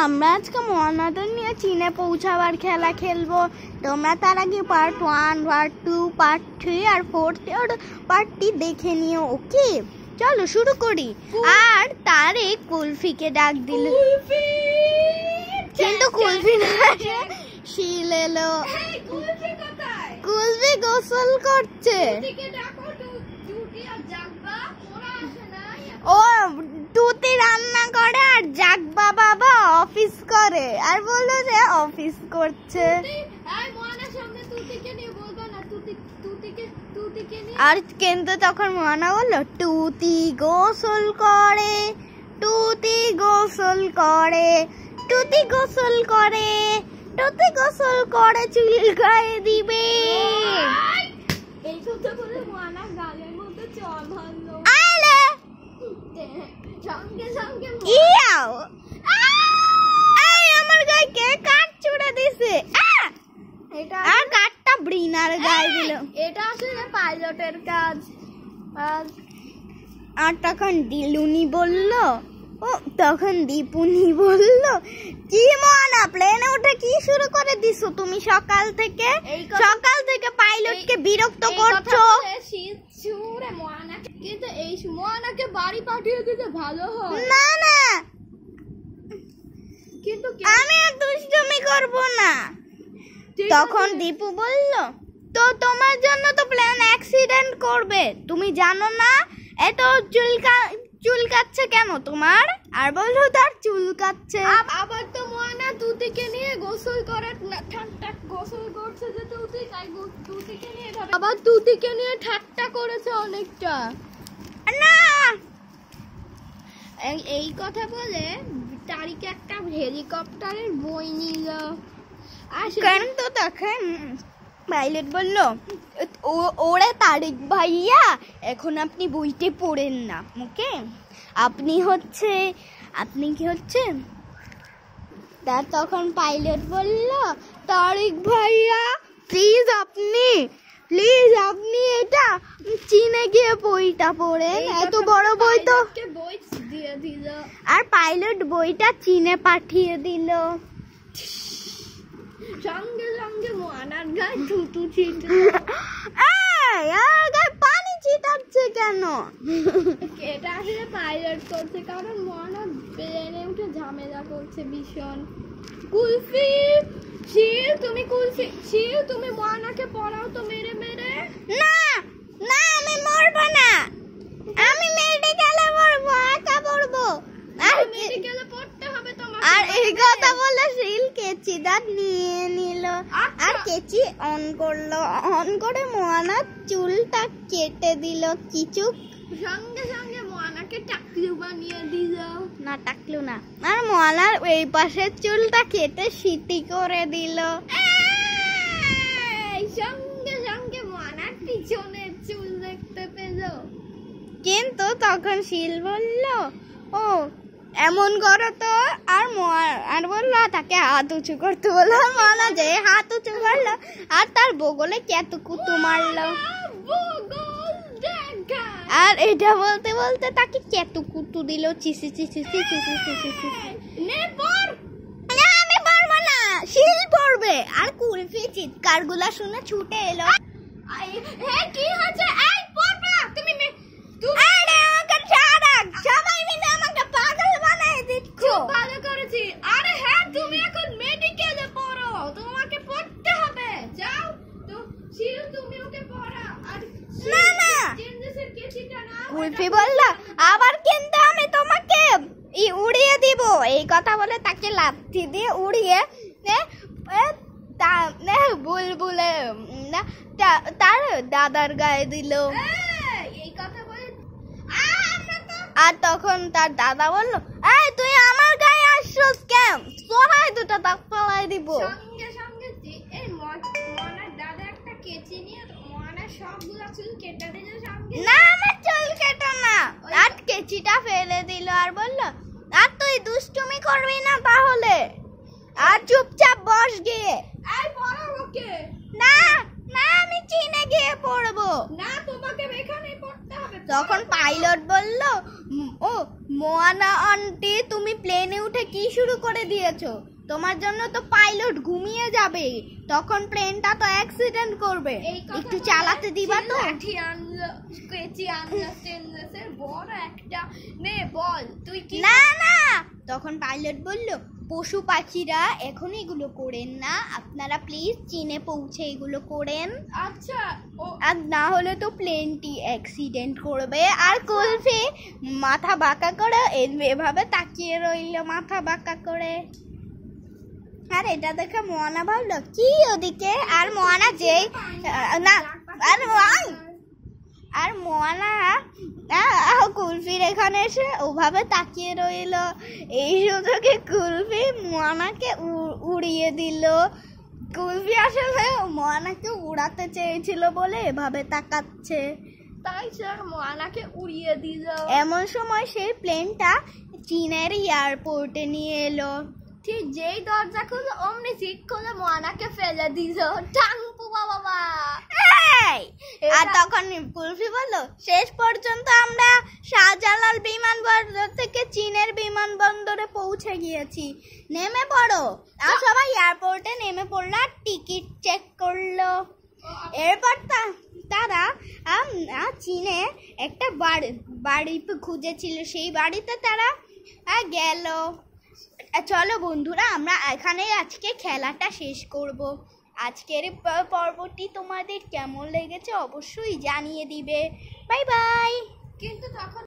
আমরা আজকে মহানাদন নিয়ে চীনে পৌঁছাবার খেলা খেলবো। তোমরা তার আগে পার্ট 1, পার্ট 2, পার্ট 3 আর 4 পার্টটি দেখে নিও। ওকে চলো শুরু করি। আর তারে কুলফিকে ডাক দিল, কিন্তু কুলফি না শিল এলো। কুলফি গোসল করছে। ও টুতি রান্না করে আর জাগবা বাবা অফিস করে আর বললো যে অফিস করছে। আর কিন্তু তখন মহানা বললো টুতি গোসল করে, টুতি গোসল করে, টুতি গোসল করে, টুতি গোসল করে চুল গায়ে দিবে। এই কথা বলে মহানা গালের মধ্যে চড় মারলো। আমার গায়ে কে কাঠ ছুড়ে দিছে? আর কাঠটা ব্রিনার গায়ে দিল। এটা আসলে পাইলটের কাজ। আর তখন দিলুনি বলল, ও তখন দীপুনি বলল, কি মহানা প্লেনে উঠে কি শুরু করে দিছো তুমি? সকাল থেকে পাইলটকে বিরক্ত করছো। কিন্তু এই মহানাকে বাড়ি পাঠিয়ে দিতে ভালো হয়। না না, কিন্তু আমি আর দুষ্টুমি করব না। তখন দীপু বলল, তো তোমার জন্য তো প্লেন অ্যাক্সিডেন্ট করবে, তুমি জানো না? এত চুলকাচ্ছে কেন তোমার? আর বললো তার চুলকাচ্ছে। আবার তো মহানা তুতিকে নিয়ে গোসল করে, ঠাট্টা গোসল করছে যে তুতি, তাই তুতিকে নিয়ে আবার তুতিকে নিয়ে ঠাট্টা করেছে অনেকটা। না এই কথা বলে তারিকে একটা হেলিকপ্টারের বই নিল। কারণ তো তখন পাইলট বলল, ওরে তারিক ভাইয়া এখন আপনি বইতে পড়েন না, ওকে? আপনি কি হচ্ছে? তার তখন পাইলট বলল, তারিক ভাইয়া প্লিজ আপনি এটা চীনে গিয়ে বইটা পড়েন, এত বড় বই তো। দিয়ে দিল আর পাইলট বইটা চীনে পাঠিয়ে দিল। সঙ্গে সঙ্গে মহানার গায়ে থুতু ছিটলো। গায়ে পানি ছিটাচ্ছে কেন? এটা আসলে পাইলট করছে, কারণ মহানা প্লেনে উঠে ঝামেলা করছে ভীষণ। কুলফি তুমি মহানাকে পড়াও তো মেরে মেরে। না না, আমি মরবো না, আমি মেডিকেলে পড়বো, একা পড়বো। আর মেডিকেলে পড়তে হবে তোমাকে। আর এই কথা বলে শিল কেচি দাঁত নিয়ে নিল। আর কেচি অন করে মহানার চুলটা কেটে দিল কিছু। সঙ্গে সঙ্গে মহানাকে টাকলু বানিয়ে দিল। না টাকলু না, আর মহানার এই পাশের চুলটা কেটে সিটি করে দিল। সঙ্গে সঙ্গে মহানার পিছনের চুল দেখতে পেল। কিন্তু তখন শিল বলল, ও এমন করো তো। আর বললো তাকে হাত উঁচু করতে বললো। মহানা যে হাত উঁচু করলো আর তার বগলে কেতুকুতু মারলো। আর এটা বলতে বলতে তাকে কেতুকুতু দিল। চিসি চিসি চিসি চিসি চিসি। আমি পারবো না, শিল পড়বে। আর কুলফি চিৎকার গুলা শুনে ছুটে এলো। কি হচ্ছে? এই পড়বা তুমি। আরে আমাকে ছাড়া, সবাই মিলে আমাকে পাগল বানাই দিচ্ছ। ভালো করেছি। আরে হ্যাঁ, তুমি এখন মেডিকেলে পড়ো, তোমাকে পড়তে হবে। যাও তো শিল, তুমি ওকে পড়াও। আর না না, চেঞ্জেসের কেচিটা না। কুলফি বলল, আবার কিন্তু আমি তোমাকে উড়িয়ে দিব। এই কথা বলে তাকে লাথি দিয়ে উড়িয়ে বুলবুলে তার দাদার গায়ে দিল। আর তখন তার দাদা বলল, এই তুই আমার গায়ে আসছস কেন? সোহাই দুটো দাগ ফেলাই দিব। সঙ্গে সঙ্গে এই মহানার দাদা একটা কেচি নিয়ে মহানার সবগুলো চুল কেটে দিল। না আমার চুল কেটো না। আর কেচিটা ফেলে দিল আর বলল, আর তুই দুষ্টুমি করবি না তাহলে, আর চুপচাপ বস গিয়ে। এই পড়াবো কে? না না, আমি চীনে গিয়ে পড়বো। না, তোমাকে এখানেই পড়তে হবে। তখন পাইলট বলল, ও মোয়ানা আন্টি, তুমি প্লেনে উঠে কি শুরু করে দিয়েছো? তোমার জন্য তো পাইলট ঘুমিয়ে যাবে, তখন প্লেনটা তো অ্যাক্সিডেন্ট করবে, একটু চালাতে দিবা তো? না না, তখন পাইলট বলল, পশু পাখিরা এখন এগুলো করেন না, আপনারা প্লিজ চীনে পৌঁছে এগুলো করেন। আচ্ছা, আর না হলে তো প্লেনটি অ্যাক্সিডেন্ট করবে। আর কুলফি মাথা বাঁকা করে এভাবে তাকিয়ে রইল, মাথা বাঁকা করে। আর এটা দেখে মোয়ানা ভাবলো কি ওদিকে, আর মোয়ানা যেই না আর মোয়ানা কুলফির এখানে এসে ওভাবে তাকিয়ে রইল। এই সুযোগে কুলফি মোয়ানাকে উড়িয়ে দিল। কুলফি আসলে মোয়ানাকে উড়াতে চেয়েছিল বলে এভাবে তাকাচ্ছে, তাই স্যার মোয়ানাকে উড়িয়ে দিল। এমন সময় সেই প্লেনটা চীনের এয়ারপোর্টে নিয়ে এলো। ঠিক যেই দরজা খুললো অমনি সিট খুলে মোয়ানাকে ফেলে দিল। টাংপু বাবা। আর তখন কুলফি বললো, শেষ পর্যন্ত আমরা শাহজালাল বিমানবন্দর থেকে চীনের বিমানবন্দরে পৌঁছে গিয়েছি, নেমে পড়ো। আর সবাই এয়ারপোর্টে নেমে পড়লো আর টিকিট চেক করলো। এরপর তারা চীনে একটা বাড়ি খুঁজেছিল, সেই বাড়িতে তারা গেল। চলো বন্ধুরা, আমরা এখানেই আজকে খেলাটা শেষ করব। আজকের পর্বটি তোমাদের কেমন লেগেছে অবশ্যই জানিয়ে দিবে। Bye bye. কিন্তু তখন